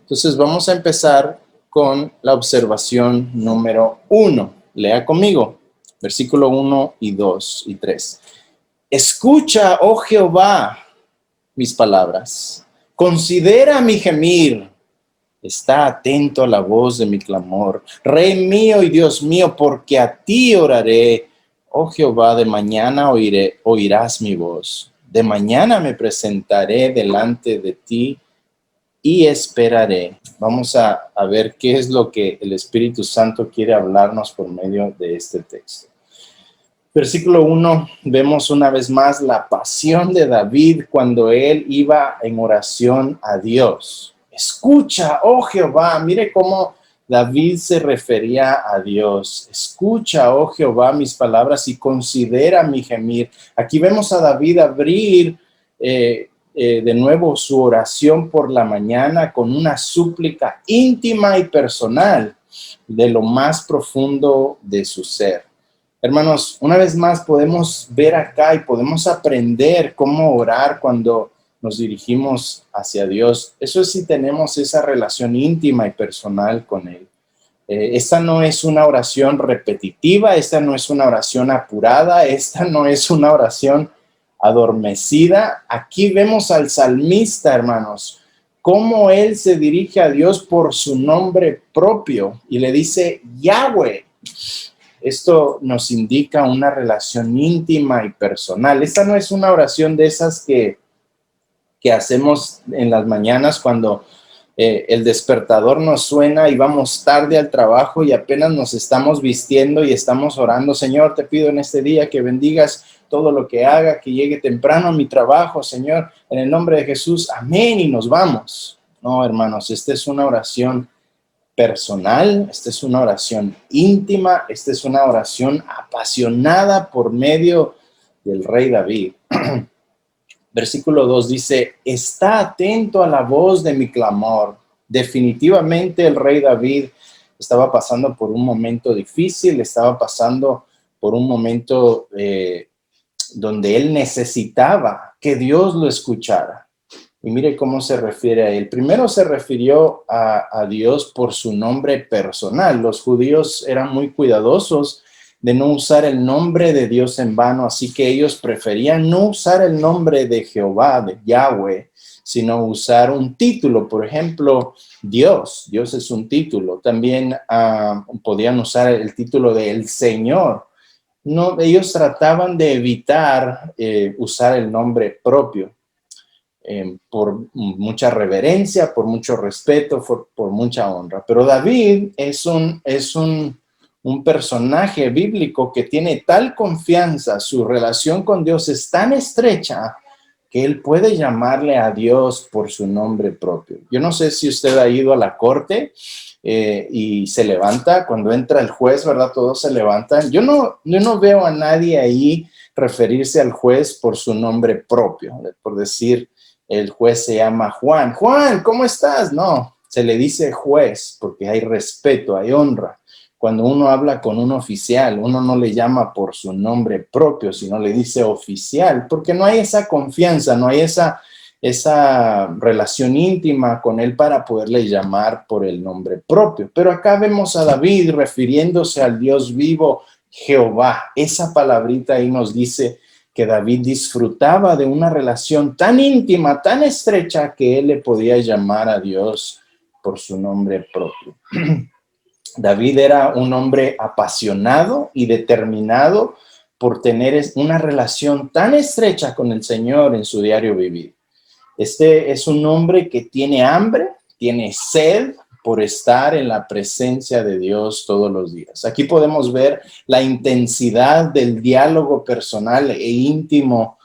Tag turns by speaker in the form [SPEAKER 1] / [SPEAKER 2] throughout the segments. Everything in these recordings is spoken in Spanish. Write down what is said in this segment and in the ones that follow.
[SPEAKER 1] Entonces vamos a empezar con la observación número 1. Lea conmigo, versículo 1 y 2 y 3. Escucha, oh Jehová, mis palabras. Considera mi gemir. Está atento a la voz de mi clamor. Rey mío y Dios mío, porque a ti oraré. Oh Jehová, de mañana oirás mi voz. De mañana me presentaré delante de ti y esperaré. Vamos a ver qué es lo que el Espíritu Santo quiere hablarnos por medio de este texto. Versículo 1, vemos una vez más la pasión de David cuando él iba en oración a Dios. Escucha, oh Jehová, mire cómo David se refería a Dios. Escucha, oh Jehová, mis palabras y considera mi gemir. Aquí vemos a David abrir de nuevo su oración por la mañana con una súplica íntima y personal de lo más profundo de su ser. Hermanos, una vez más podemos ver acá y podemos aprender cómo orar cuando nos dirigimos hacia Dios. Eso es si tenemos esa relación íntima y personal con Él. Esta no es una oración repetitiva, esta no es una oración apurada, esta no es una oración adormecida. Aquí vemos al salmista, hermanos, cómo él se dirige a Dios por su nombre propio y le dice Yahweh. Esto nos indica una relación íntima y personal. Esta no es una oración de esas que hacemos en las mañanas cuando el despertador nos suena y vamos tarde al trabajo y apenas nos estamos vistiendo y estamos orando. Señor, te pido en este día que bendigas todo lo que haga, que llegue temprano a mi trabajo, Señor, en el nombre de Jesús. Amén, y nos vamos. No, hermanos, esta es una oración personal, esta es una oración íntima, esta es una oración apasionada por medio del rey David. Versículo 2 dice, está atento a la voz de mi clamor. Definitivamente el rey David estaba pasando por un momento difícil, estaba pasando por un momento donde él necesitaba que Dios lo escuchara. Y mire cómo se refiere a él. Primero se refirió a Dios por su nombre personal. Los judíos eran muy cuidadosos de no usar el nombre de Dios en vano, así que ellos preferían no usar el nombre de Jehová, de Yahweh, sino usar un título. Por ejemplo, Dios es un título. También podían usar el título de el Señor. No, ellos trataban de evitar usar el nombre propio. Por mucha reverencia, por mucho respeto, por mucha honra. Pero David es un personaje bíblico que tiene tal confianza, su relación con Dios es tan estrecha que él puede llamarle a Dios por su nombre propio. Yo no sé si usted ha ido a la corte y se levanta, cuando entra el juez, ¿verdad? Todos se levantan. Yo no veo a nadie ahí referirse al juez por su nombre propio, por decir, el juez se llama Juan. Juan, ¿cómo estás? No, se le dice juez porque hay respeto, hay honra. Cuando uno habla con un oficial, uno no le llama por su nombre propio, sino le dice oficial, porque no hay esa confianza, no hay esa relación íntima con él para poderle llamar por el nombre propio. Pero acá vemos a David refiriéndose al Dios vivo, Jehová. Esa palabrita ahí nos dice que David disfrutaba de una relación tan íntima, tan estrecha, que él le podía llamar a Dios por su nombre propio. David era un hombre apasionado y determinado por tener una relación tan estrecha con el Señor en su diario vivir. Este es un hombre que tiene hambre, tiene sed por estar en la presencia de Dios todos los días. Aquí podemos ver la intensidad del diálogo personal e íntimo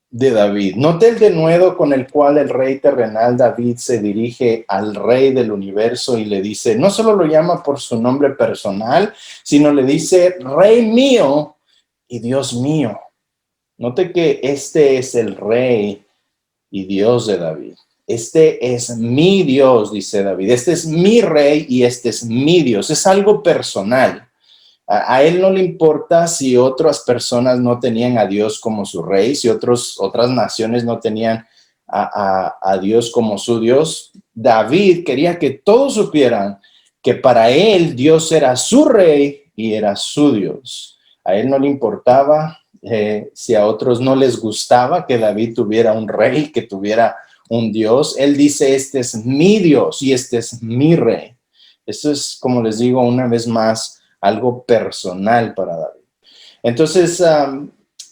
[SPEAKER 1] de David. Note el denuedo con el cual el rey terrenal David se dirige al rey del universo y le dice, no solo lo llama por su nombre personal, sino le dice, rey mío y Dios mío. Note que este es el rey y Dios de David. Este es mi Dios, dice David. Este es mi rey y este es mi Dios. Es algo personal. A él no le importa si otras personas no tenían a Dios como su rey, si otras naciones no tenían a Dios como su Dios. David quería que todos supieran que para él Dios era su rey y era su Dios. A él no le importaba si a otros no les gustaba que David tuviera un rey, que tuviera un Dios. Él dice, este es mi Dios y este es mi rey. Eso es, como les digo, una vez más, algo personal para David. Entonces,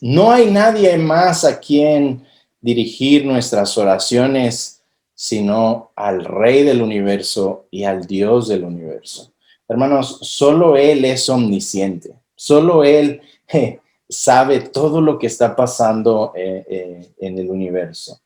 [SPEAKER 1] no hay nadie más a quien dirigir nuestras oraciones, sino al Rey del universo y al Dios del universo. Hermanos, solo Él es omnisciente, solo Él sabe todo lo que está pasando en el universo.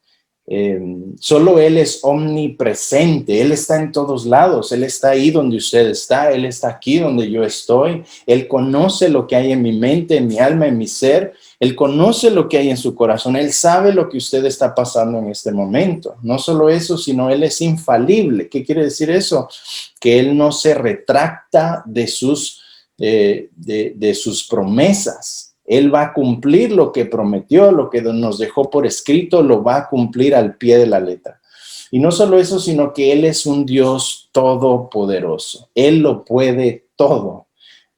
[SPEAKER 1] Solo Él es omnipresente, Él está en todos lados, Él está ahí donde usted está, Él está aquí donde yo estoy, Él conoce lo que hay en mi mente, en mi alma, en mi ser, Él conoce lo que hay en su corazón, Él sabe lo que usted está pasando en este momento. No solo eso, sino Él es infalible. ¿Qué quiere decir eso? Que Él no se retracta de sus promesas. Él va a cumplir lo que prometió, lo que nos dejó por escrito, lo va a cumplir al pie de la letra. Y no solo eso, sino que Él es un Dios todopoderoso. Él lo puede todo.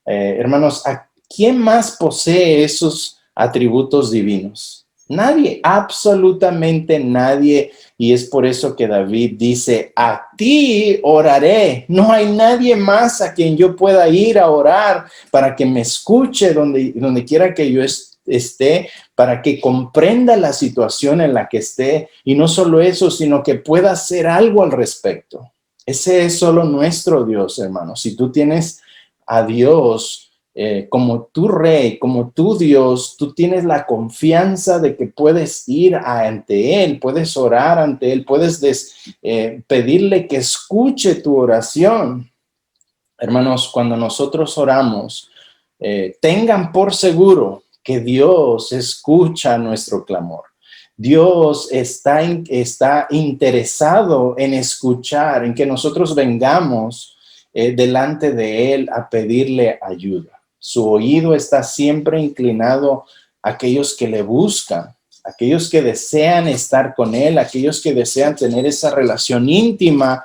[SPEAKER 1] Hermanos, ¿a quién más posee esos atributos divinos? Nadie, absolutamente nadie. Y es por eso que David dice, a ti oraré. No hay nadie más a quien yo pueda ir a orar para que me escuche donde quiera que yo esté, para que comprenda la situación en la que esté. Y no solo eso, sino que pueda hacer algo al respecto. Ese es solo nuestro Dios, hermanos. Si tú tienes a Dios como tu rey, como tu Dios, tú tienes la confianza de que puedes ir ante Él, puedes orar ante Él, puedes pedirle que escuche tu oración. Hermanos, cuando nosotros oramos, tengan por seguro que Dios escucha nuestro clamor. Dios está interesado en escuchar, en que nosotros vengamos delante de Él a pedirle ayuda. Su oído está siempre inclinado a aquellos que le buscan, aquellos que desean estar con Él, aquellos que desean tener esa relación íntima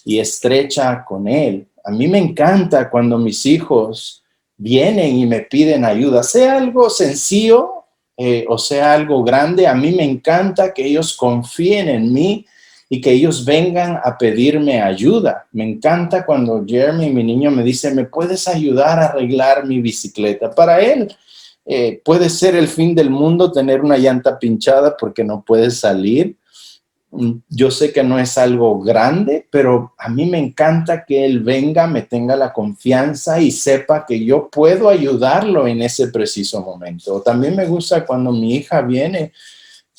[SPEAKER 1] y estrecha con Él. A mí me encanta cuando mis hijos vienen y me piden ayuda, sea algo sencillo o sea algo grande. A mí me encanta que ellos confíen en mí y que ellos vengan a pedirme ayuda. Me encanta cuando Jeremy, mi niño, me dice, ¿me puedes ayudar a arreglar mi bicicleta? Para él puede ser el fin del mundo tener una llanta pinchada porque no puede salir. Yo sé que no es algo grande, pero a mí me encanta que él venga, me tenga la confianza y sepa que yo puedo ayudarlo en ese preciso momento. También me gusta cuando mi hija viene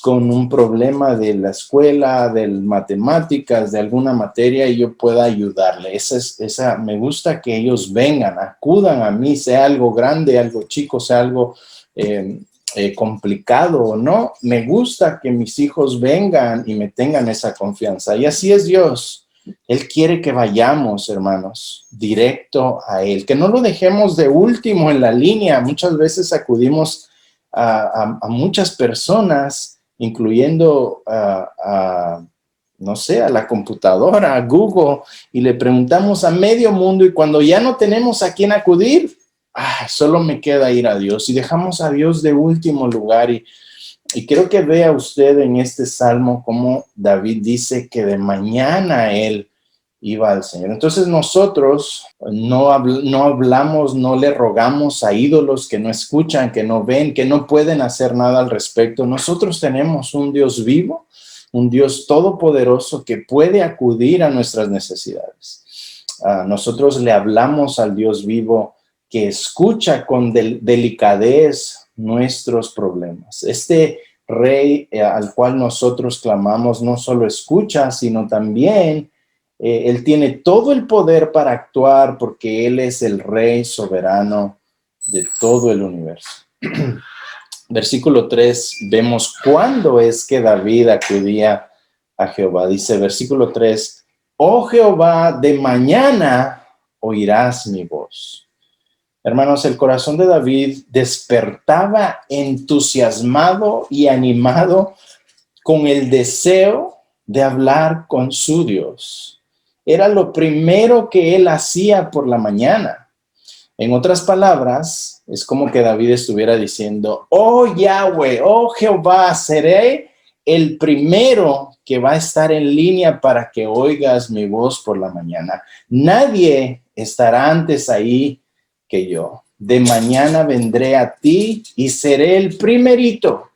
[SPEAKER 1] con un problema de la escuela, de matemáticas, de alguna materia, y yo pueda ayudarle. Me gusta que ellos vengan, acudan a mí, sea algo grande, algo chico, sea algo complicado o no. Me gusta que mis hijos vengan y me tengan esa confianza. Y así es Dios. Él quiere que vayamos, hermanos, directo a Él, que no lo dejemos de último en la línea. Muchas veces acudimos a muchas personas, incluyendo no sé, a la computadora, a Google, y le preguntamos a medio mundo, y cuando ya no tenemos a quién acudir, solo me queda ir a Dios, y dejamos a Dios de último lugar. Y creo que vea usted en este salmo cómo David dice que de mañana él iba al Señor. Entonces nosotros no hablamos, no le rogamos a ídolos que no escuchan, que no ven, que no pueden hacer nada al respecto. Nosotros tenemos un Dios vivo, un Dios todopoderoso que puede acudir a nuestras necesidades. Nosotros le hablamos al Dios vivo que escucha con delicadez nuestros problemas. Este Rey al cual nosotros clamamos no solo escucha, sino también Él tiene todo el poder para actuar, porque Él es el Rey soberano de todo el universo. Versículo 3, vemos cuándo es que David acudía a Jehová. Dice versículo 3, oh Jehová, de mañana oirás mi voz. Hermanos, el corazón de David despertaba entusiasmado y animado con el deseo de hablar con su Dios. Era lo primero que él hacía por la mañana. En otras palabras, es como que David estuviera diciendo, oh Yahweh, oh Jehová, seré el primero que va a estar en línea para que oigas mi voz por la mañana. Nadie estará antes ahí que yo. De mañana vendré a ti y seré el primerito,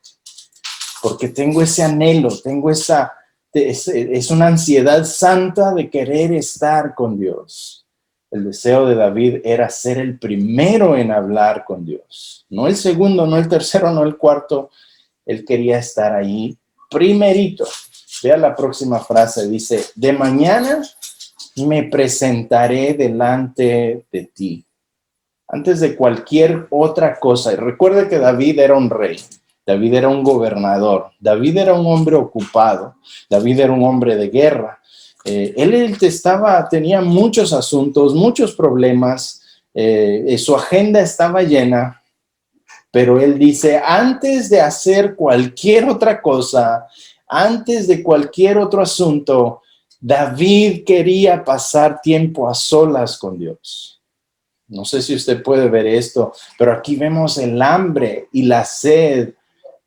[SPEAKER 1] porque tengo ese anhelo, es una ansiedad santa de querer estar con Dios. El deseo de David era ser el primero en hablar con Dios. No el segundo, no el tercero, no el cuarto. Él quería estar ahí primerito. Vea la próxima frase, dice, de mañana me presentaré delante de ti. Antes de cualquier otra cosa. Y recuerde que David era un rey. David era un gobernador. David era un hombre ocupado. David era un hombre de guerra. Él tenía muchos asuntos, muchos problemas. Su agenda estaba llena. Pero él dice, antes de hacer cualquier otra cosa, antes de cualquier otro asunto, David quería pasar tiempo a solas con Dios. No sé si usted puede ver esto, pero aquí vemos el hambre y la sed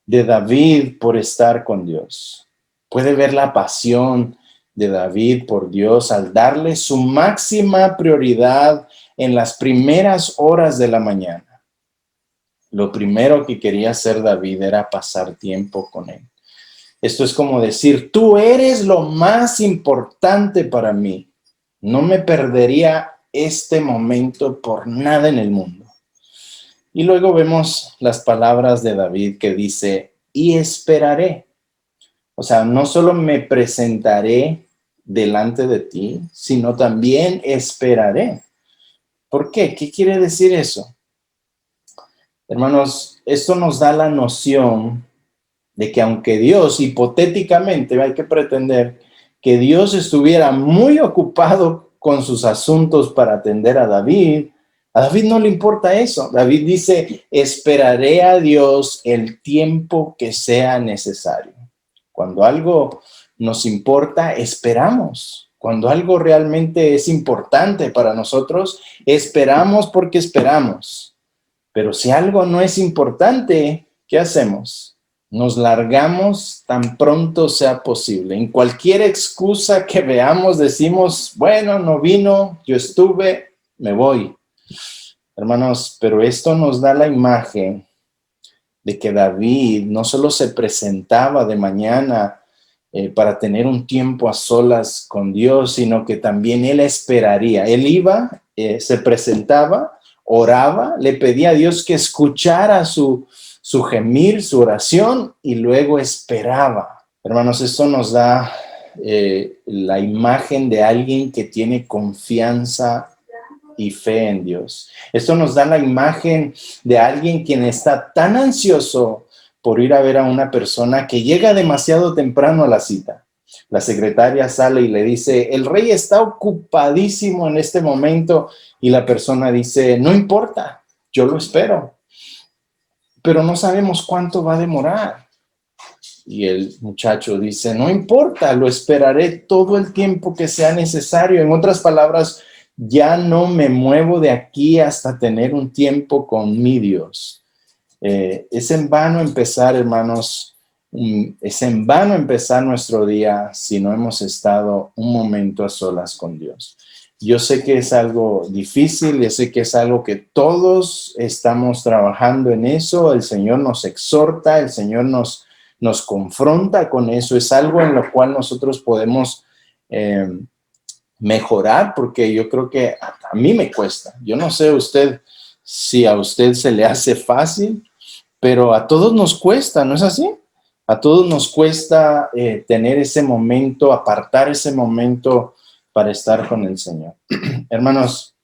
[SPEAKER 1] de David por estar con Dios. Puede ver la pasión de David por Dios al darle su máxima prioridad en las primeras horas de la mañana. Lo primero que quería hacer David era pasar tiempo con él. Esto es como decir, tú eres lo más importante para mí. No me perdería este momento por nada en el mundo. Y luego vemos las palabras de David que dice, y esperaré. O sea, no solo me presentaré delante de ti, sino también esperaré. ¿Por qué? ¿Qué quiere decir eso? Hermanos, esto nos da la noción de que aunque Dios, hipotéticamente, hay que pretender que Dios estuviera muy ocupado con sus asuntos para atender a David no le importa eso. David dice, esperaré a Dios el tiempo que sea necesario. Cuando algo nos importa, esperamos. Cuando algo realmente es importante para nosotros, esperamos porque esperamos. Pero si algo no es importante, ¿qué hacemos? Nos largamos tan pronto sea posible. En cualquier excusa que veamos, decimos, bueno, no vino, yo estuve, me voy. Hermanos, pero esto nos da la imagen de que David no solo se presentaba de mañana para tener un tiempo a solas con Dios, sino que también él esperaría. Él iba, se presentaba, oraba, le pedía a Dios que escuchara su gemir, su oración, y luego esperaba. Hermanos, esto nos da la imagen de alguien que tiene confianza y fe en Dios. Esto nos da la imagen de alguien quien está tan ansioso por ir a ver a una persona que llega demasiado temprano a la cita. La secretaria sale y le dice, el rey está ocupadísimo en este momento, y la persona dice, no importa, yo lo espero, pero no sabemos cuánto va a demorar. Y el muchacho dice, no importa, lo esperaré todo el tiempo que sea necesario. En otras palabras, ya no me muevo de aquí hasta tener un tiempo con mi Dios. Es en vano empezar, hermanos, es en vano empezar nuestro día si no hemos estado un momento a solas con Dios. Yo sé que es algo difícil, yo sé que es algo que todos estamos trabajando en eso. El Señor nos exhorta, el Señor nos confronta con eso. Es algo en lo cual nosotros podemos mejorar, porque yo creo que a mí me cuesta. Yo no sé usted si a usted se le hace fácil, pero a todos nos cuesta, ¿no es así? A todos nos cuesta tener ese momento, apartar ese momento para estar con el Señor. Hermanos,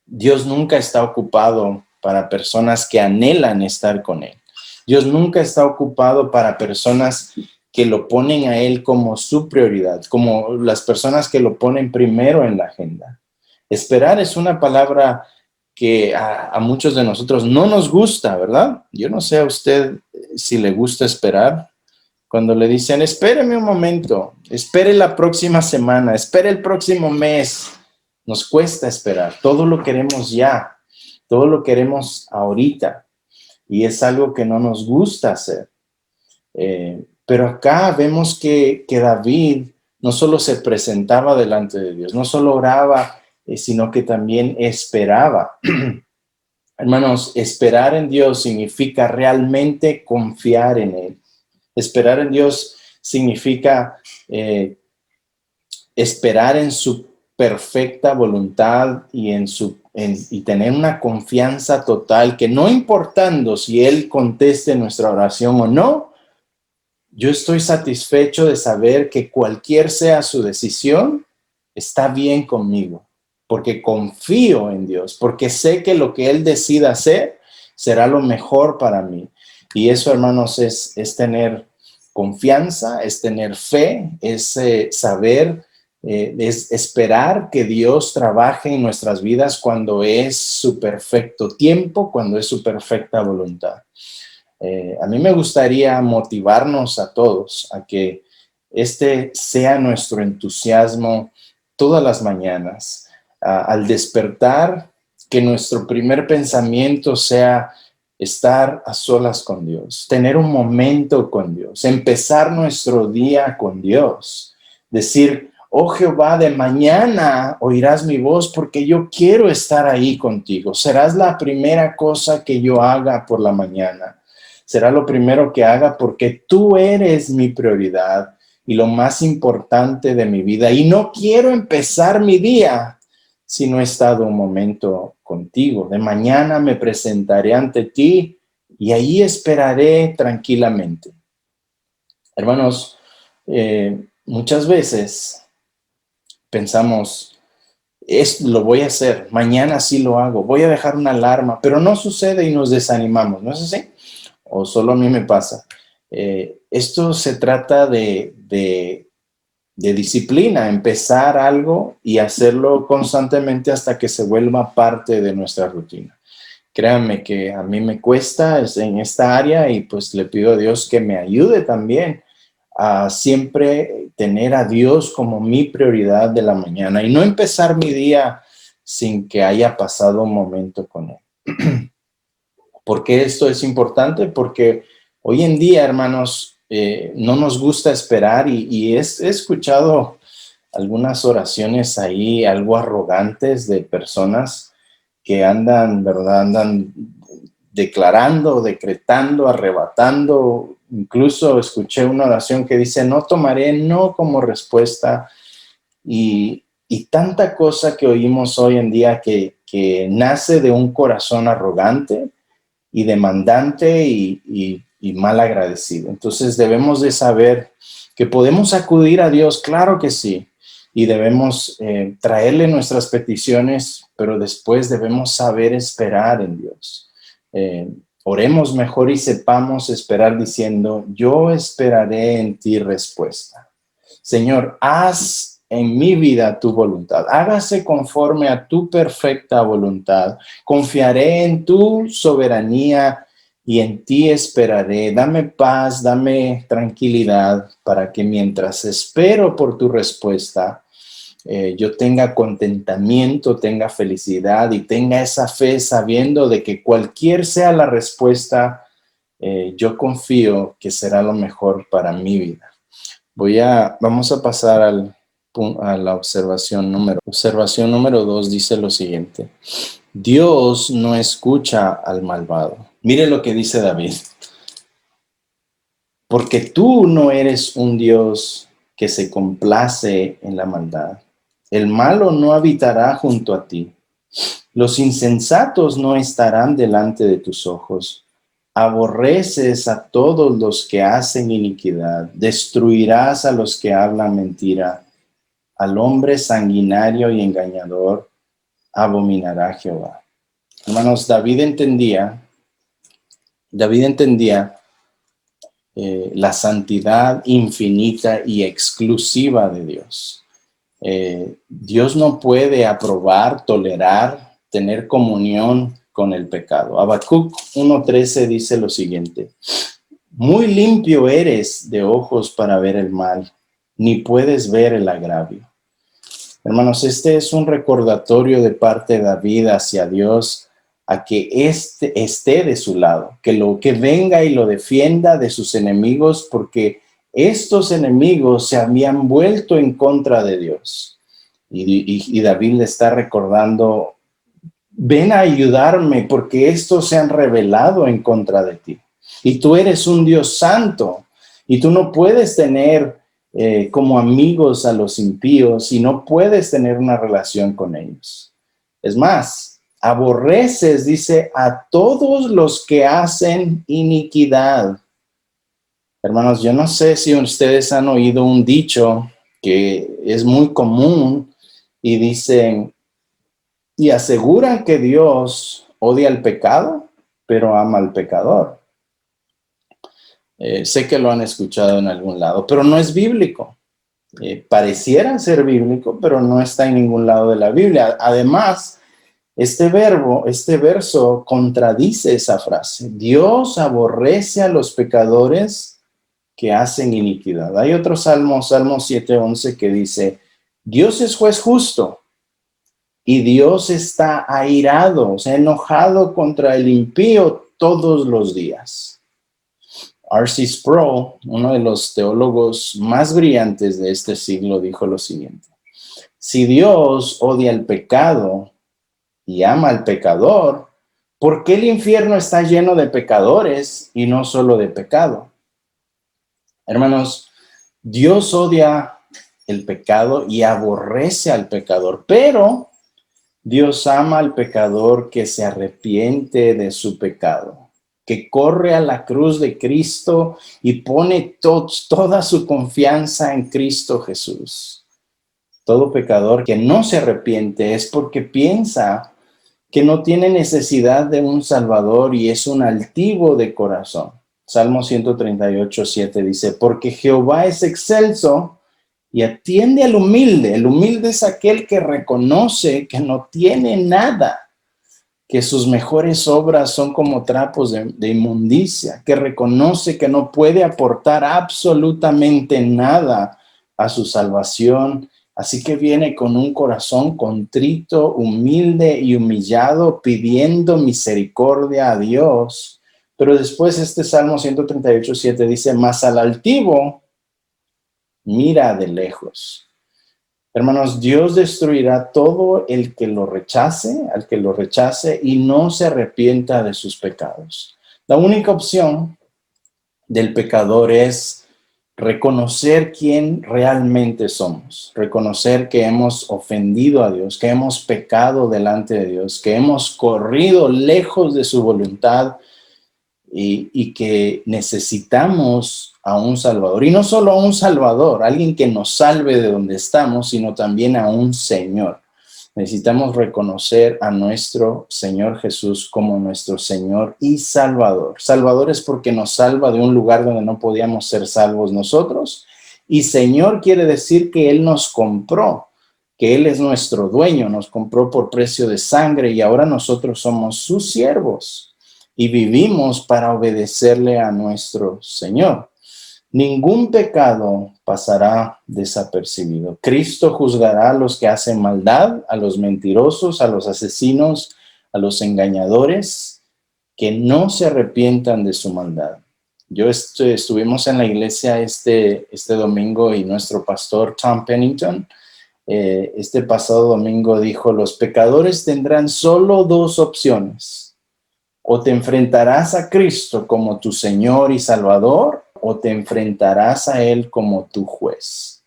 [SPEAKER 1] Dios nunca está ocupado para personas que anhelan estar con Él. Dios nunca está ocupado para personas que lo ponen a Él como su prioridad, como las personas que lo ponen primero en la agenda. Esperar es una palabra que a muchos de nosotros no nos gusta, ¿verdad? Yo no sé a usted si le gusta esperar. Cuando le dicen, espéreme un momento, espere la próxima semana, espere el próximo mes. Nos cuesta esperar, todo lo queremos ya, todo lo queremos ahorita. Y es algo que no nos gusta hacer. Pero acá vemos que David no solo se presentaba delante de Dios, no solo oraba, sino que también esperaba. Hermanos, esperar en Dios significa realmente confiar en Él. Esperar en Dios significa esperar en su perfecta voluntad y y tener una confianza total que no importando si Él conteste nuestra oración o no, yo estoy satisfecho de saber que cualquier sea su decisión, está bien conmigo, porque confío en Dios, porque sé que lo que Él decida hacer será lo mejor para mí. Y eso, hermanos, es tener confianza, es tener fe, es saber, es esperar que Dios trabaje en nuestras vidas cuando es su perfecto tiempo, cuando es su perfecta voluntad. A mí me gustaría motivarnos a todos a que este sea nuestro entusiasmo todas las mañanas. Al despertar, que nuestro primer pensamiento sea estar a solas con Dios, tener un momento con Dios, empezar nuestro día con Dios, decir, oh Jehová, de mañana oirás mi voz porque yo quiero estar ahí contigo. Serás la primera cosa que yo haga por la mañana. Será lo primero que haga porque tú eres mi prioridad y lo más importante de mi vida. Y no quiero empezar mi día si no he estado un momento contigo. De mañana me presentaré ante ti y ahí esperaré tranquilamente. Hermanos, muchas veces pensamos, lo voy a hacer, mañana sí lo hago, voy a dejar una alarma, pero no sucede y nos desanimamos, ¿no es así? O solo a mí me pasa. Esto se trata de disciplina, empezar algo y hacerlo constantemente hasta que se vuelva parte de nuestra rutina. Créanme que a mí me cuesta en esta área y pues le pido a Dios que me ayude también a siempre tener a Dios como mi prioridad de la mañana y no empezar mi día sin que haya pasado un momento con Él. ¿Por qué esto es importante? Porque hoy en día, hermanos, no nos gusta esperar y he escuchado algunas oraciones ahí algo arrogantes de personas que andan, ¿verdad? Andan declarando, decretando, arrebatando. Incluso escuché una oración que dice, no tomaré no como respuesta y tanta cosa que oímos hoy en día que nace de un corazón arrogante y demandante y mal agradecido. Entonces debemos de saber que podemos acudir a Dios, claro que sí, y debemos traerle nuestras peticiones, pero después debemos saber esperar en Dios. Oremos mejor y sepamos esperar diciendo, yo esperaré en ti respuesta. Señor, haz en mi vida tu voluntad. Hágase conforme a tu perfecta voluntad. Confiaré en tu soberanía y en ti esperaré. Dame paz, dame tranquilidad para que mientras espero por tu respuesta, yo tenga contentamiento, tenga felicidad y tenga esa fe sabiendo de que cualquier sea la respuesta, yo confío que será lo mejor para mi vida. Vamos a pasar a la observación número 2 dice lo siguiente. Dios no escucha al malvado. Mire lo que dice David. Porque tú no eres un Dios que se complace en la maldad. El malo no habitará junto a ti. Los insensatos no estarán delante de tus ojos. Aborreces a todos los que hacen iniquidad, destruirás a los que hablan mentira, al hombre sanguinario y engañador abominará Jehová. Hermanos, David entendía la santidad infinita y exclusiva de Dios. Dios no puede aprobar, tolerar, tener comunión con el pecado. Habacuc 1:13 dice lo siguiente. Muy limpio eres de ojos para ver el mal, ni puedes ver el agravio. Hermanos, este es un recordatorio de parte de David hacia Dios a que esté de su lado, que venga y lo defienda de sus enemigos, porque estos enemigos se habían vuelto en contra de Dios. Y David le está recordando, ven a ayudarme porque estos se han rebelado en contra de ti. Y tú eres un Dios santo y tú no puedes tener como amigos a los impíos y no puedes tener una relación con ellos. Es más, aborreces, dice, a todos los que hacen iniquidad. Hermanos, yo no sé si ustedes han oído un dicho que es muy común y dicen, y aseguran que Dios odia el pecado, pero ama al pecador. Sé que lo han escuchado en algún lado, pero no es bíblico. Pareciera ser bíblico, pero no está en ningún lado de la Biblia. Además, este verso contradice esa frase. Dios aborrece a los pecadores que hacen iniquidad. Hay otro salmo, Salmo 7:11, que dice, Dios es juez justo y Dios está airado, o sea, enojado contra el impío todos los días. R.C. Sproul, uno de los teólogos más brillantes de este siglo, dijo lo siguiente: si Dios odia el pecado y ama al pecador, ¿por qué el infierno está lleno de pecadores y no solo de pecado? Hermanos, Dios odia el pecado y aborrece al pecador, pero Dios ama al pecador que se arrepiente de su pecado, que corre a la cruz de Cristo y pone toda su confianza en Cristo Jesús. Todo pecador que no se arrepiente es porque piensa que no tiene necesidad de un Salvador y es un altivo de corazón. Salmo 138:7 dice, porque Jehová es excelso y atiende al humilde. El humilde es aquel que reconoce que no tiene nada, que sus mejores obras son como trapos de inmundicia, que reconoce que no puede aportar absolutamente nada a su salvación. Así que viene con un corazón contrito, humilde y humillado, pidiendo misericordia a Dios. Pero después este Salmo 138:7 dice, mas al altivo mira de lejos. Hermanos, Dios destruirá todo el que lo rechace, al que lo rechace y no se arrepienta de sus pecados. La única opción del pecador es reconocer quién realmente somos, reconocer que hemos ofendido a Dios, que hemos pecado delante de Dios, que hemos corrido lejos de su voluntad y que necesitamos a un Salvador. Y no solo a un Salvador, alguien que nos salve de donde estamos, sino también a un Señor. Necesitamos reconocer a nuestro Señor Jesús como nuestro Señor y Salvador. Salvador es porque nos salva de un lugar donde no podíamos ser salvos nosotros. Y Señor quiere decir que Él nos compró, que Él es nuestro dueño, nos compró por precio de sangre y ahora nosotros somos sus siervos y vivimos para obedecerle a nuestro Señor. Ningún pecado pasará desapercibido. Cristo juzgará a los que hacen maldad, a los mentirosos, a los asesinos, a los engañadores, que no se arrepientan de su maldad. Estuvimos en la iglesia este domingo y nuestro pastor Tom Pennington, este pasado domingo dijo, los pecadores tendrán solo dos opciones. O te enfrentarás a Cristo como tu Señor y Salvador, o te enfrentarás a Él como tu juez.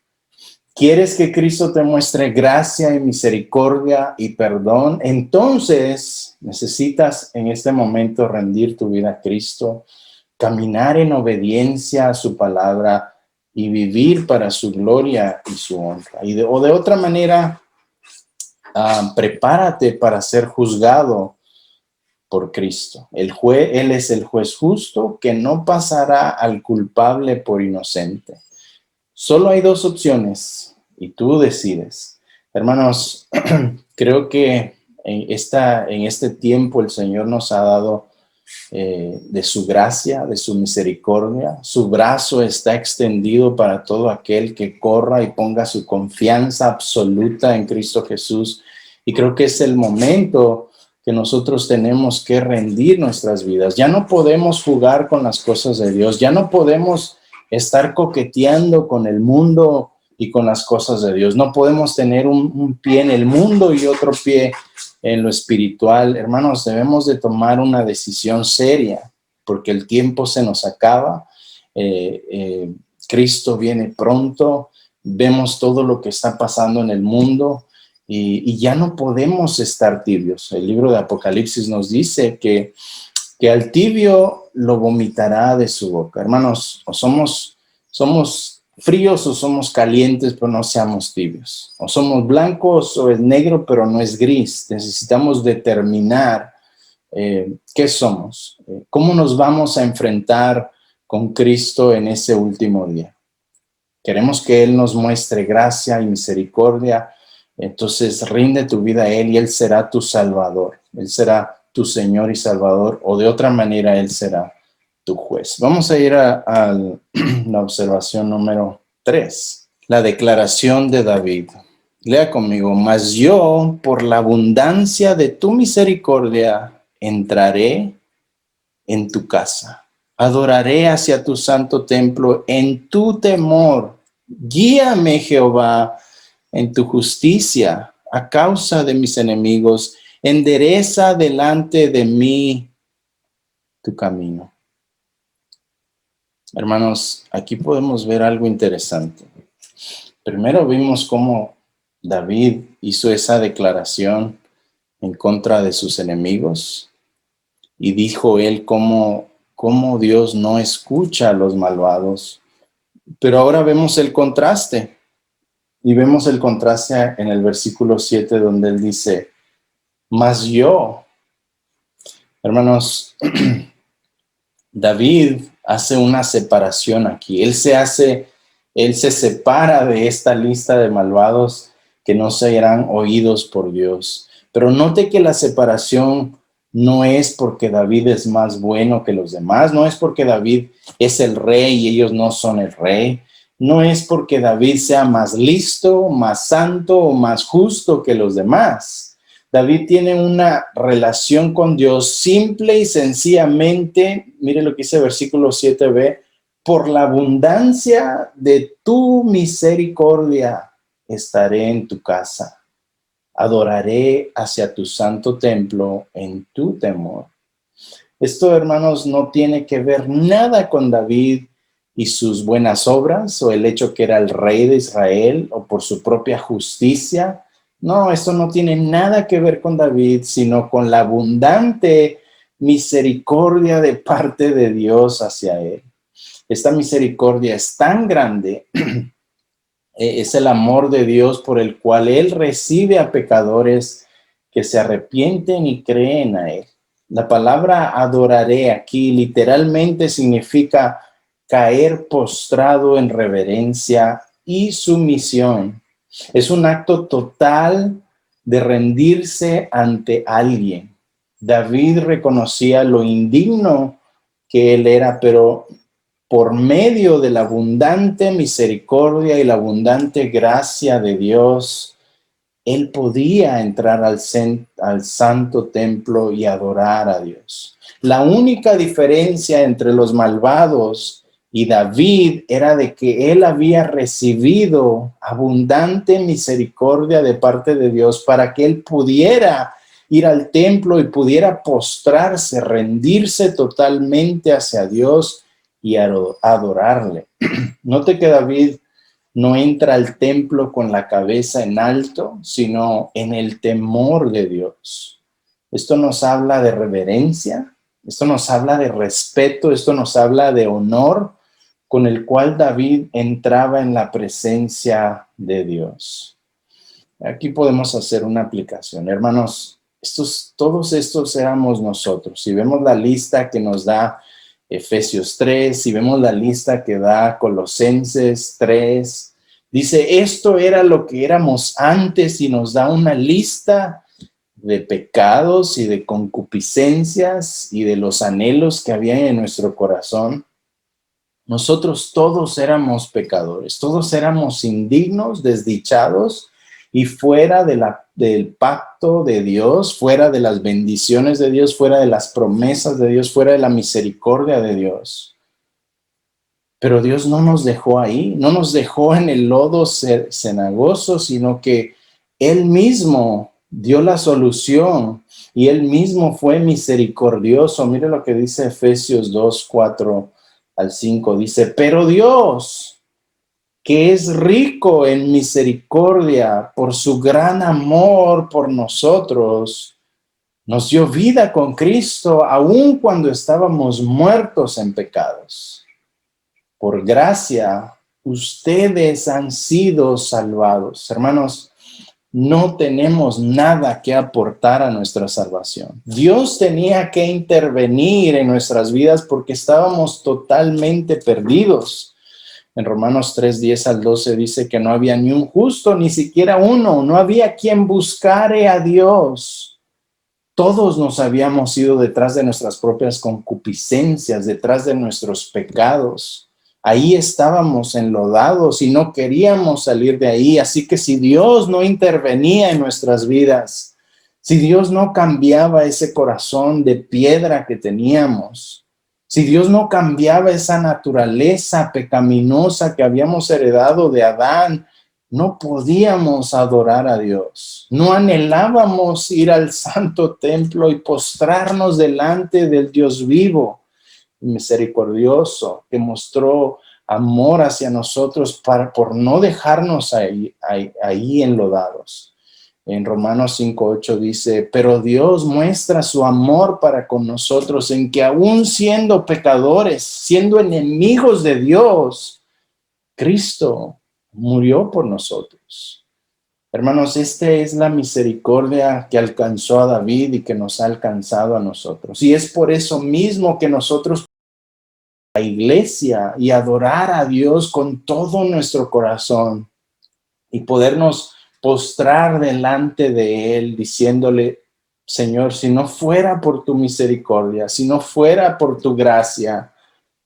[SPEAKER 1] ¿Quieres que Cristo te muestre gracia y misericordia y perdón? Entonces necesitas en este momento rendir tu vida a Cristo, caminar en obediencia a su palabra y vivir para su gloria y su honra. O de otra manera, prepárate para ser juzgado por Cristo. Él es el juez justo que no pasará al culpable por inocente. Solo hay dos opciones y tú decides. Hermanos, creo que en este tiempo el Señor nos ha dado de su gracia, de su misericordia. Su brazo está extendido para todo aquel que corra y ponga su confianza absoluta en Cristo Jesús. Y creo que es el momento que nosotros tenemos que rendir nuestras vidas. Ya no podemos jugar con las cosas de Dios, ya no podemos estar coqueteando con el mundo y con las cosas de Dios. No podemos tener un pie en el mundo y otro pie en lo espiritual. Hermanos, debemos de tomar una decisión seria, porque el tiempo se nos acaba. Cristo viene pronto, vemos todo lo que está pasando en el mundo y ya no podemos estar tibios. El libro de Apocalipsis nos dice que al tibio lo vomitará de su boca. Hermanos, o somos fríos o somos calientes, pero no seamos tibios. O somos blancos o es negro, pero no es gris. Necesitamos determinar qué somos, cómo nos vamos a enfrentar con Cristo en ese último día. Queremos que Él nos muestre gracia y misericordia. Entonces rinde tu vida a Él y Él será tu Salvador. Él será tu Señor y Salvador, o de otra manera Él será tu juez. Vamos a ir a la observación número 3, la declaración de David. Lea conmigo: mas yo, por la abundancia de tu misericordia, entraré en tu casa. Adoraré hacia tu santo templo en tu temor. Guíame, Jehová, en tu justicia a causa de mis enemigos. Endereza delante de mí tu camino. Hermanos, aquí podemos ver algo interesante. Primero vimos cómo David hizo esa declaración en contra de sus enemigos y dijo él cómo Dios no escucha a los malvados. Pero ahora vemos el contraste y vemos el contraste en el versículo 7 donde él dice: mas yo. Hermanos, David hace una separación aquí. Él se separa de esta lista de malvados que no serán oídos por Dios. Pero note que la separación no es porque David es más bueno que los demás, no es porque David es el rey y ellos no son el rey, no es porque David sea más listo, más santo o más justo que los demás. David tiene una relación con Dios simple y sencillamente, mire lo que dice el versículo 7b, por la abundancia de tu misericordia estaré en tu casa. Adoraré hacia tu santo templo en tu temor. Esto, hermanos, no tiene que ver nada con David y sus buenas obras o el hecho que era el rey de Israel o por su propia justicia. No, esto no tiene nada que ver con David, sino con la abundante misericordia de parte de Dios hacia él. Esta misericordia es tan grande, es el amor de Dios por el cual él recibe a pecadores que se arrepienten y creen a él. La palabra adoraré aquí literalmente significa caer postrado en reverencia y sumisión. Es un acto total de rendirse ante alguien. David reconocía lo indigno que él era, pero por medio de la abundante misericordia y la abundante gracia de Dios, él podía entrar al santo templo y adorar a Dios. La única diferencia entre los malvados y David era de que él había recibido abundante misericordia de parte de Dios para que él pudiera ir al templo y pudiera postrarse, rendirse totalmente hacia Dios y adorarle. Note que David no entra al templo con la cabeza en alto, sino en el temor de Dios. Esto nos habla de reverencia, esto nos habla de respeto, esto nos habla de honor con el cual David entraba en la presencia de Dios. Aquí podemos hacer una aplicación. Hermanos, todos estos éramos nosotros. Si vemos la lista que nos da Efesios 3, si vemos la lista que da Colosenses 3, dice, esto era lo que éramos antes y nos da una lista de pecados y de concupiscencias y de los anhelos que había en nuestro corazón. Nosotros todos éramos pecadores, todos éramos indignos, desdichados y fuera del pacto de Dios, fuera de las bendiciones de Dios, fuera de las promesas de Dios, fuera de la misericordia de Dios. Pero Dios no nos dejó ahí, no nos dejó en el lodo cenagoso, sino que Él mismo dio la solución y Él mismo fue misericordioso. Mire lo que dice Efesios 2, 4 al 5. Dice, pero Dios, que es rico en misericordia por su gran amor por nosotros, nos dio vida con Cristo, aun cuando estábamos muertos en pecados. Por gracia, ustedes han sido salvados. Hermanos, no tenemos nada que aportar a nuestra salvación. Dios tenía que intervenir en nuestras vidas porque estábamos totalmente perdidos. En Romanos 3, 10 al 12 dice que no había ni un justo, ni siquiera uno. No había quien buscare a Dios. Todos nos habíamos ido detrás de nuestras propias concupiscencias, detrás de nuestros pecados. Ahí estábamos enlodados y no queríamos salir de ahí. Así que si Dios no intervenía en nuestras vidas, si Dios no cambiaba ese corazón de piedra que teníamos, si Dios no cambiaba esa naturaleza pecaminosa que habíamos heredado de Adán, no podíamos adorar a Dios. No anhelábamos ir al santo templo y postrarnos delante del Dios vivo, misericordioso, que mostró amor hacia nosotros por no dejarnos ahí enlodados. En Romanos 5:8 dice, pero Dios muestra su amor para con nosotros en que aún siendo pecadores, siendo enemigos de Dios, Cristo murió por nosotros. Hermanos, esta es la misericordia que alcanzó a David y que nos ha alcanzado a nosotros. Y es por eso mismo que nosotros la iglesia y adorar a Dios con todo nuestro corazón y podernos postrar delante de Él diciéndole, Señor, si no fuera por tu misericordia, si no fuera por tu gracia,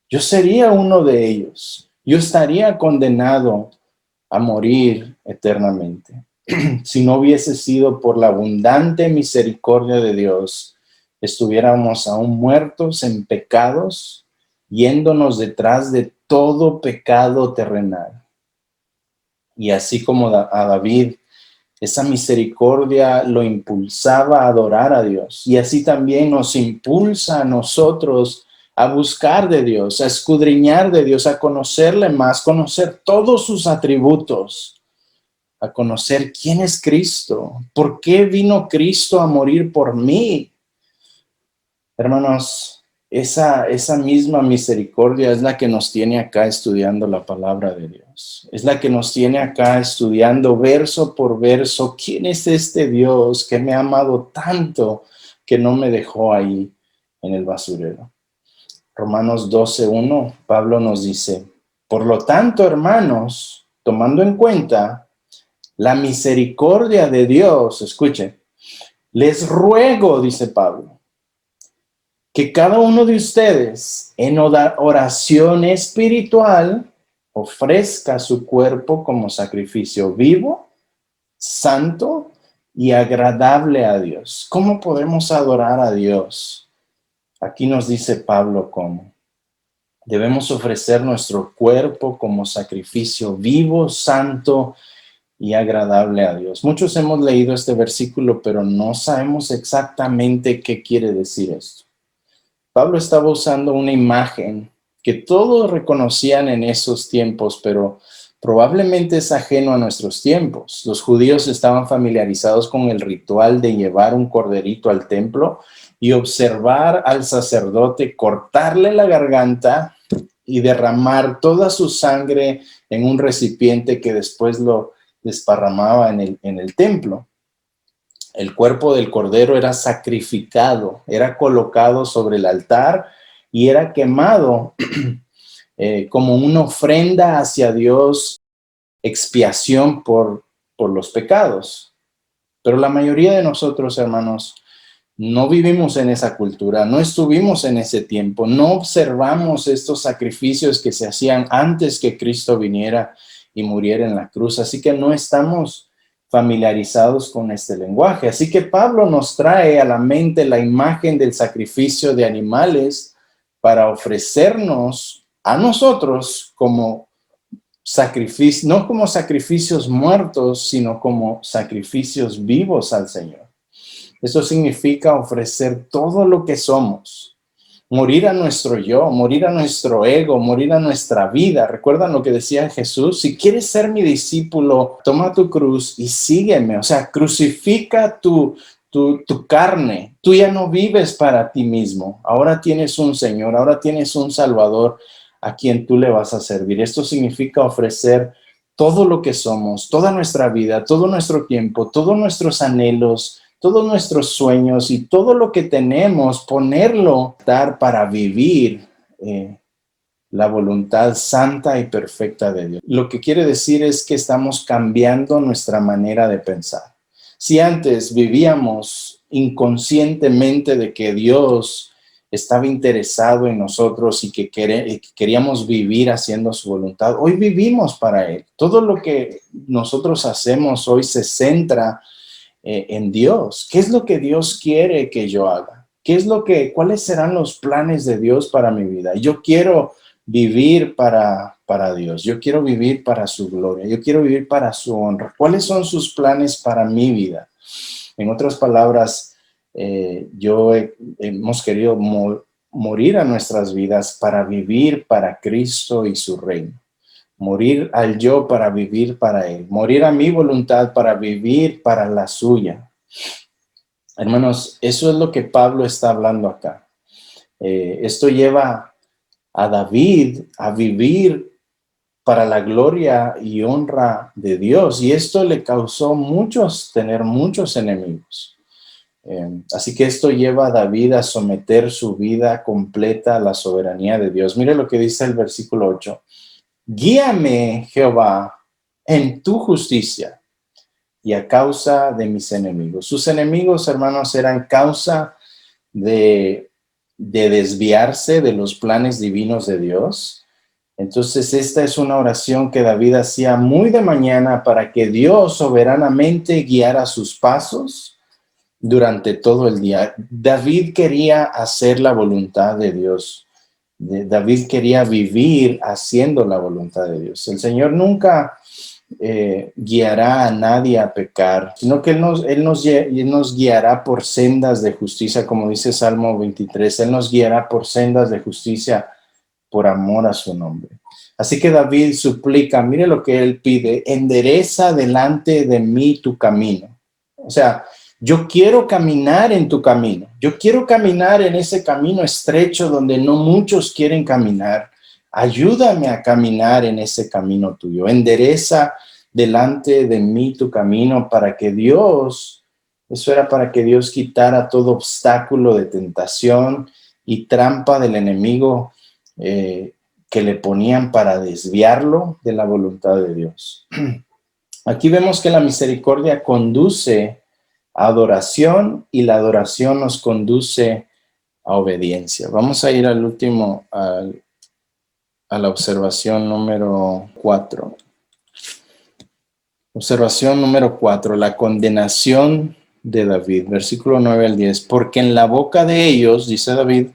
[SPEAKER 1] yo sería uno de ellos. Yo estaría condenado a morir eternamente. Si no hubiese sido por la abundante misericordia de Dios, estuviéramos aún muertos en pecados, yéndonos detrás de todo pecado terrenal. Y así como a David, esa misericordia lo impulsaba a adorar a Dios. Y así también nos impulsa a nosotros a buscar de Dios, a escudriñar de Dios, a conocerle más, conocer todos sus atributos, a conocer quién es Cristo, por qué vino Cristo a morir por mí. Hermanos, esa misma misericordia es la que nos tiene acá estudiando la palabra de Dios. Es la que nos tiene acá estudiando verso por verso. ¿Quién es este Dios que me ha amado tanto que no me dejó ahí en el basurero? Romanos 12:1, Pablo nos dice, por lo tanto, hermanos, tomando en cuenta la misericordia de Dios, escuchen, les ruego, dice Pablo, que cada uno de ustedes en oración espiritual ofrezca su cuerpo como sacrificio vivo, santo y agradable a Dios. ¿Cómo podemos adorar a Dios? Aquí nos dice Pablo cómo. Debemos ofrecer nuestro cuerpo como sacrificio vivo, santo y agradable a Dios. Muchos hemos leído este versículo, pero no sabemos exactamente qué quiere decir esto. Pablo estaba usando una imagen que todos reconocían en esos tiempos, pero probablemente es ajeno a nuestros tiempos. Los judíos estaban familiarizados con el ritual de llevar un corderito al templo y observar al sacerdote cortarle la garganta y derramar toda su sangre en un recipiente que después lo desparramaba en el templo. El cuerpo del cordero era sacrificado, era colocado sobre el altar y era quemado como una ofrenda hacia Dios, expiación por los pecados. Pero la mayoría de nosotros, hermanos, no vivimos en esa cultura, no estuvimos en ese tiempo, no observamos estos sacrificios que se hacían antes que Cristo viniera y muriera en la cruz. Así que no estamos familiarizados con este lenguaje. Así que Pablo nos trae a la mente la imagen del sacrificio de animales para ofrecernos a nosotros como sacrificio, no como sacrificios muertos, sino como sacrificios vivos al Señor. Eso significa ofrecer todo lo que somos, morir a nuestro yo, morir a nuestro ego, morir a nuestra vida. ¿Recuerdan lo que decía Jesús? Si quieres ser mi discípulo, toma tu cruz y sígueme. O sea, crucifica tu carne. Tú ya no vives para ti mismo. Ahora tienes un Señor, ahora tienes un Salvador a quien tú le vas a servir. Esto significa ofrecer todo lo que somos, toda nuestra vida, todo nuestro tiempo, todos nuestros anhelos, todos nuestros sueños y todo lo que tenemos, ponerlo, dar para vivir la voluntad santa y perfecta de Dios. Lo que quiere decir es que estamos cambiando nuestra manera de pensar. Si antes vivíamos inconscientemente de que Dios estaba interesado en nosotros y que queríamos vivir haciendo su voluntad, hoy vivimos para Él. Todo lo que nosotros hacemos hoy se centra en Dios. ¿Qué es lo que Dios quiere que yo haga? ¿Cuáles serán los planes de Dios para mi vida? Yo quiero vivir para Dios. Yo quiero vivir para su gloria. Yo quiero vivir para su honra. ¿Cuáles son sus planes para mi vida? En otras palabras, hemos querido morir a nuestras vidas para vivir para Cristo y su reino. Morir al yo para vivir para Él. Morir a mi voluntad para vivir para la suya. Hermanos, eso es lo que Pablo está hablando acá. Esto lleva a David a vivir para la gloria y honra de Dios. Y esto le causó tener muchos enemigos. Así que esto lleva a David a someter su vida completa a la soberanía de Dios. Mire lo que dice el versículo 8. Guíame, Jehová, en tu justicia y a causa de mis enemigos. Sus enemigos, hermanos, eran causa de desviarse de los planes divinos de Dios. Entonces, esta es una oración que David hacía muy de mañana para que Dios soberanamente guiara sus pasos durante todo el día. David quería hacer la voluntad de Dios. David quería vivir haciendo la voluntad de Dios. El Señor nunca guiará a nadie a pecar, sino que Él nos guiará por sendas de justicia, como dice Salmo 23. Él nos guiará por sendas de justicia por amor a su nombre. Así que David suplica, mire lo que él pide: endereza delante de mí tu camino. O sea, yo quiero caminar en tu camino. Yo quiero caminar en ese camino estrecho donde no muchos quieren caminar. Ayúdame a caminar en ese camino tuyo. Endereza delante de mí tu camino para que Dios quitara todo obstáculo de tentación y trampa del enemigo que le ponían para desviarlo de la voluntad de Dios. Aquí vemos que la misericordia conduce a adoración y la adoración nos conduce a obediencia. Vamos a ir al último, a la observación número 4. Observación número 4, la condenación de David, versículo 9 al 10. Porque en la boca de ellos, dice David,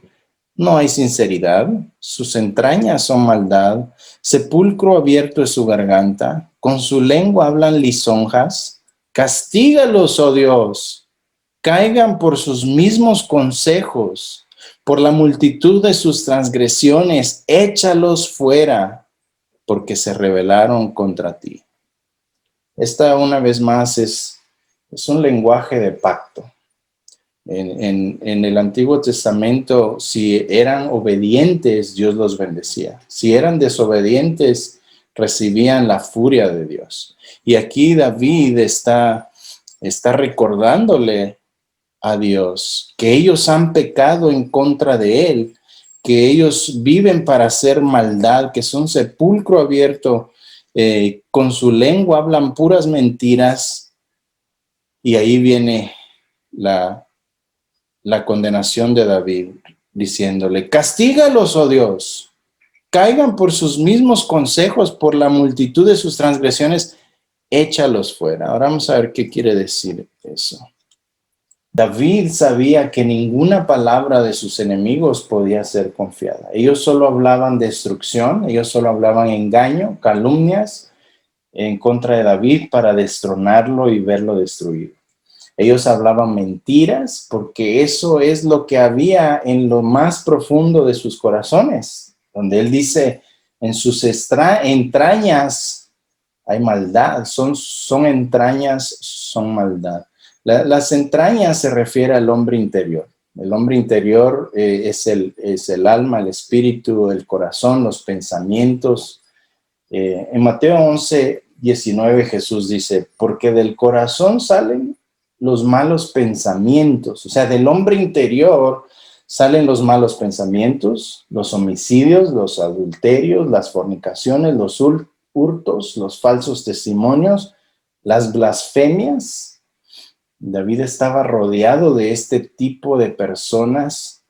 [SPEAKER 1] no hay sinceridad, sus entrañas son maldad, sepulcro abierto es su garganta, con su lengua hablan lisonjas. Castígalos, oh Dios, caigan por sus mismos consejos, por la multitud de sus transgresiones, échalos fuera, porque se rebelaron contra ti. Esta, una vez más, es un lenguaje de pacto. En el Antiguo Testamento, si eran obedientes, Dios los bendecía. Si eran desobedientes, recibían la furia de Dios. Y aquí David está recordándole a Dios que ellos han pecado en contra de él, que ellos viven para hacer maldad, que son sepulcro abierto, con su lengua hablan puras mentiras. Y ahí viene la condenación de David, diciéndole, castígalos, oh Dios, caigan por sus mismos consejos, por la multitud de sus transgresiones, échalos fuera. Ahora vamos a ver qué quiere decir eso. David sabía que ninguna palabra de sus enemigos podía ser confiada. Ellos solo hablaban destrucción, ellos solo hablaban engaño, calumnias en contra de David para destronarlo y verlo destruido. Ellos hablaban mentiras porque eso es lo que había en lo más profundo de sus corazones, donde él dice, en sus entrañas hay maldad, son entrañas, son maldad. Las entrañas se refiere al hombre interior. El hombre interior es el alma, el espíritu, el corazón, los pensamientos. En Mateo 11:19 Jesús dice, porque del corazón salen los malos pensamientos, o sea, del hombre interior salen los malos pensamientos, los homicidios, los adulterios, las fornicaciones, los hurtos, los falsos testimonios, las blasfemias. David estaba rodeado de este tipo de personas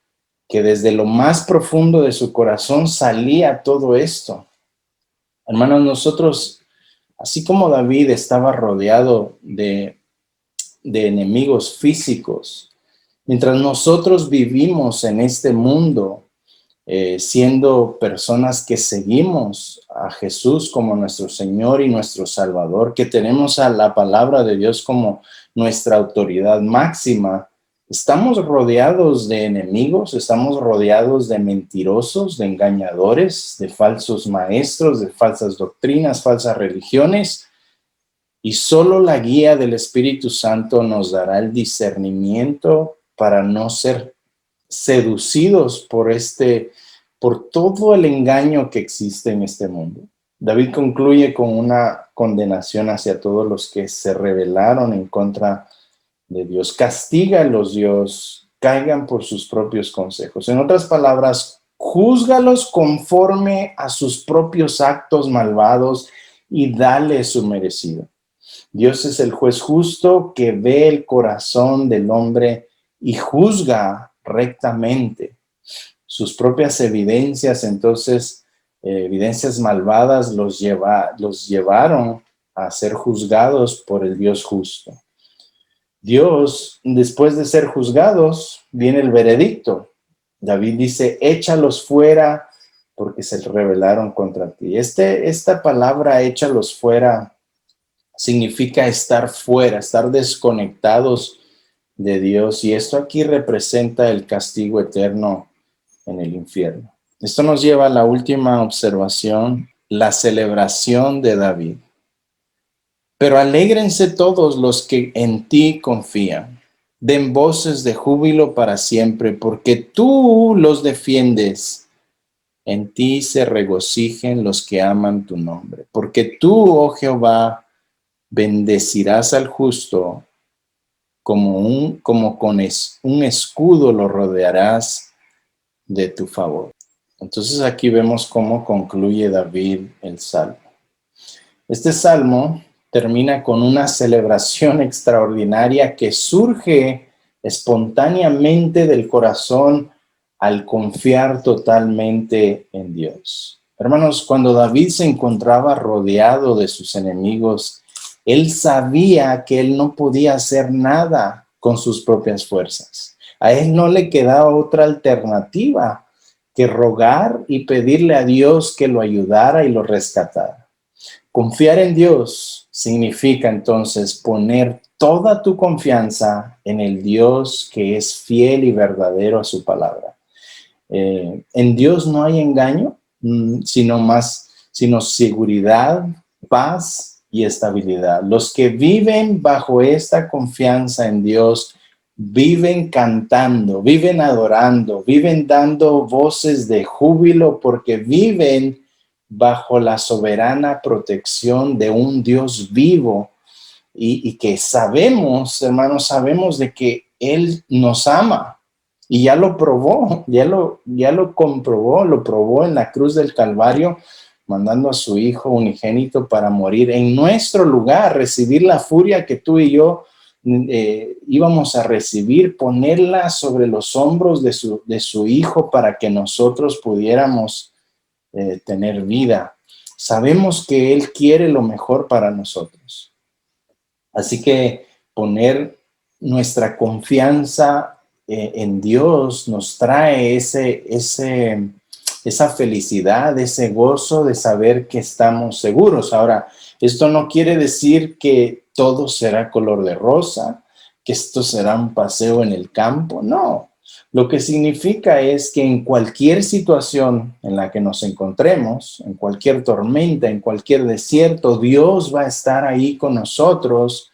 [SPEAKER 1] que desde lo más profundo de su corazón salía todo esto. Hermanos, nosotros, así como David estaba rodeado de enemigos físicos, mientras nosotros vivimos en este mundo, siendo personas que seguimos a Jesús como nuestro Señor y nuestro Salvador, que tenemos a la palabra de Dios como nuestra autoridad máxima, estamos rodeados de enemigos, estamos rodeados de mentirosos, de engañadores, de falsos maestros, de falsas doctrinas, falsas religiones, y solo la guía del Espíritu Santo nos dará el discernimiento para no ser seducidos por todo el engaño que existe en este mundo. David concluye con una condenación hacia todos los que se rebelaron en contra de Dios. Castígalos, Dios, caigan por sus propios consejos. En otras palabras, júzgalos conforme a sus propios actos malvados y dale su merecido. Dios es el juez justo que ve el corazón del hombre y juzga rectamente. Sus propias evidencias, entonces, evidencias malvadas los llevaron a ser juzgados por el Dios justo. Dios, después de ser juzgados, viene el veredicto. David dice, échalos fuera porque se rebelaron contra ti. Esta palabra, échalos fuera, significa estar fuera, estar desconectados de Dios. Y esto aquí representa el castigo eterno en el infierno. Esto nos lleva a la última observación, la celebración de David. Pero alégrense todos los que en ti confían. Den voces de júbilo para siempre, porque tú los defiendes. En ti se regocijen los que aman tu nombre. Porque tú, oh Jehová, bendecirás al justo, como con un escudo lo rodearás de tu favor. Entonces aquí vemos cómo concluye David el salmo. Este salmo termina con una celebración extraordinaria que surge espontáneamente del corazón al confiar totalmente en Dios. Hermanos, cuando David se encontraba rodeado de sus enemigos, él sabía que él no podía hacer nada con sus propias fuerzas. A él no le quedaba otra alternativa que rogar y pedirle a Dios que lo ayudara y lo rescatara. Confiar en Dios significa entonces poner toda tu confianza en el Dios que es fiel y verdadero a su palabra. En Dios no hay engaño, sino seguridad, paz y estabilidad. Los que viven bajo esta confianza en Dios viven cantando, viven adorando, viven dando voces de júbilo porque viven bajo la soberana protección de un Dios vivo y que sabemos, hermanos, sabemos de que Él nos ama y ya lo probó, ya lo comprobó, lo probó en la cruz del Calvario, mandando a su Hijo unigénito para morir en nuestro lugar, recibir la furia que tú y yo íbamos a recibir, ponerla sobre los hombros de su Hijo para que nosotros pudiéramos tener vida. Sabemos que Él quiere lo mejor para nosotros. Así que poner nuestra confianza en Dios nos trae esa felicidad, ese gozo de saber que estamos seguros. Ahora, esto no quiere decir que todo será color de rosa, que esto será un paseo en el campo, no. Lo que significa es que en cualquier situación en la que nos encontremos, en cualquier tormenta, en cualquier desierto, Dios va a estar ahí con nosotros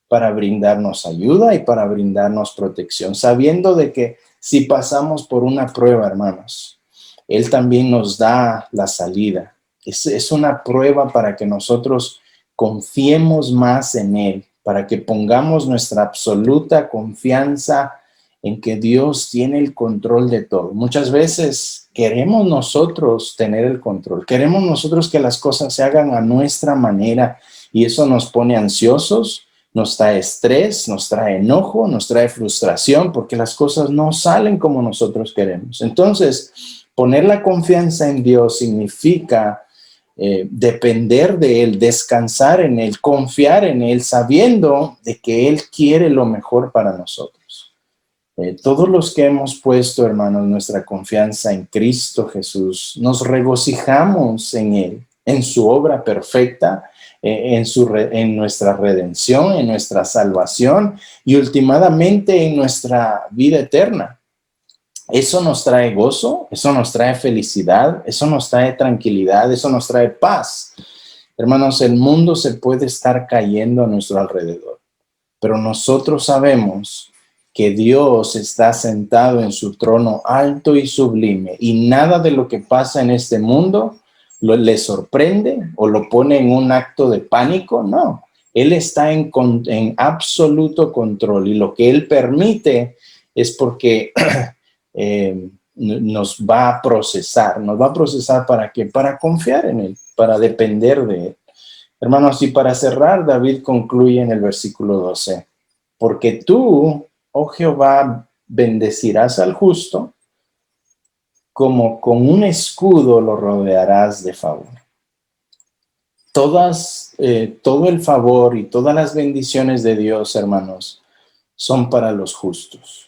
[SPEAKER 1] para brindarnos ayuda y para brindarnos protección, sabiendo de que si pasamos por una prueba, hermanos, Él también nos da la salida. Es una prueba para que nosotros confiemos más en Él, para que pongamos nuestra absoluta confianza en que Dios tiene el control de todo. Muchas veces queremos nosotros tener el control, queremos nosotros que las cosas se hagan a nuestra manera y eso nos pone ansiosos, nos trae estrés, nos trae enojo, nos trae frustración porque las cosas no salen como nosotros queremos. Entonces, poner la confianza en Dios significa depender de Él, descansar en Él, confiar en Él, sabiendo de que Él quiere lo mejor para nosotros. Todos los que hemos puesto, hermanos, nuestra confianza en Cristo Jesús, nos regocijamos en Él, en su obra perfecta, en nuestra redención, en nuestra salvación y últimamente en nuestra vida eterna. Eso nos trae gozo, eso nos trae felicidad, eso nos trae tranquilidad, eso nos trae paz. Hermanos, el mundo se puede estar cayendo a nuestro alrededor, pero nosotros sabemos que Dios está sentado en su trono alto y sublime y nada de lo que pasa en este mundo le sorprende o lo pone en un acto de pánico, no. Él está en absoluto control y lo que Él permite es porque nos va a procesar. ¿Nos va a procesar para qué? Para confiar en Él, para depender de Él. Hermanos, y para cerrar, David concluye en el versículo 12. Porque tú, oh Jehová, bendecirás al justo, como con un escudo lo rodearás de favor. Todo el favor y todas las bendiciones de Dios, hermanos, son para los justos,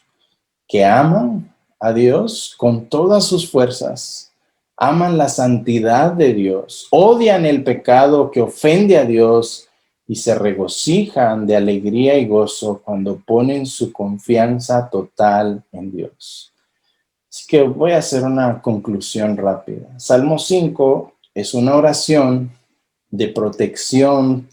[SPEAKER 1] que aman a Dios con todas sus fuerzas, aman la santidad de Dios, odian el pecado que ofende a Dios y se regocijan de alegría y gozo cuando ponen su confianza total en Dios. Así que voy a hacer una conclusión rápida. Salmo 5 es una oración de protección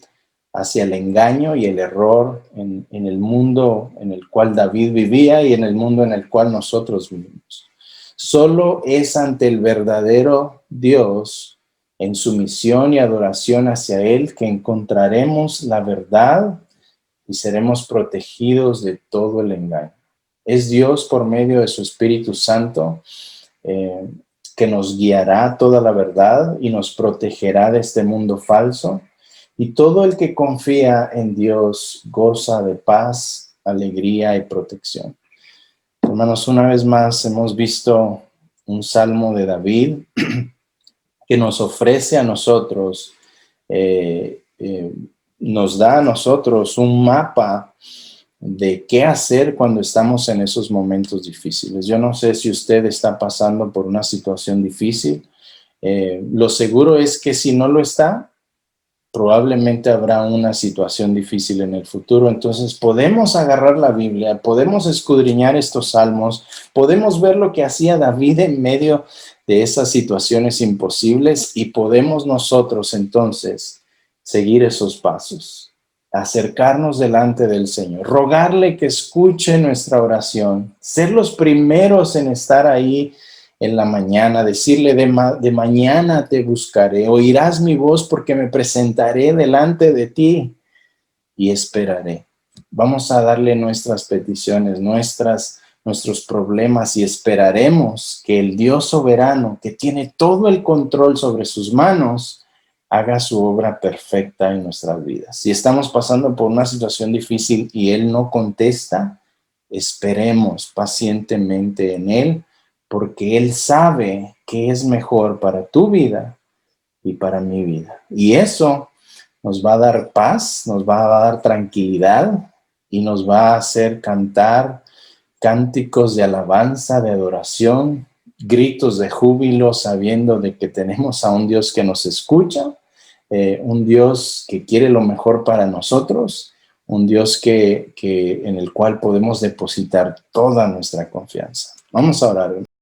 [SPEAKER 1] hacia el engaño y el error en el mundo en el cual David vivía y en el mundo en el cual nosotros vivimos. Solo es ante el verdadero Dios, en sumisión y adoración hacia Él, que encontraremos la verdad y seremos protegidos de todo el engaño. Es Dios por medio de su Espíritu Santo que nos guiará toda la verdad y nos protegerá de este mundo falso. Y todo el que confía en Dios goza de paz, alegría y protección. Hermanos, una vez más hemos visto un salmo de David que nos ofrece a nosotros, nos da a nosotros un mapa de qué hacer cuando estamos en esos momentos difíciles. Yo no sé si usted está pasando por una situación difícil. Lo seguro es que si no lo está, probablemente habrá una situación difícil en el futuro. Entonces podemos agarrar la Biblia, podemos escudriñar estos salmos, podemos ver lo que hacía David en medio de esas situaciones imposibles y podemos nosotros entonces seguir esos pasos, acercarnos delante del Señor, rogarle que escuche nuestra oración, ser los primeros en estar ahí en la mañana, decirle de mañana te buscaré, oirás mi voz porque me presentaré delante de ti y esperaré. Vamos a darle nuestras peticiones, nuestros problemas y esperaremos que el Dios soberano, que tiene todo el control sobre sus manos, haga su obra perfecta en nuestras vidas. Si estamos pasando por una situación difícil y Él no contesta, esperemos pacientemente en Él, porque Él sabe qué es mejor para tu vida y para mi vida. Y eso nos va a dar paz, nos va a dar tranquilidad y nos va a hacer cantar cánticos de alabanza, de adoración, gritos de júbilo, sabiendo de que tenemos a un Dios que nos escucha, un Dios que quiere lo mejor para nosotros, un Dios en el cual podemos depositar toda nuestra confianza. Vamos a orar.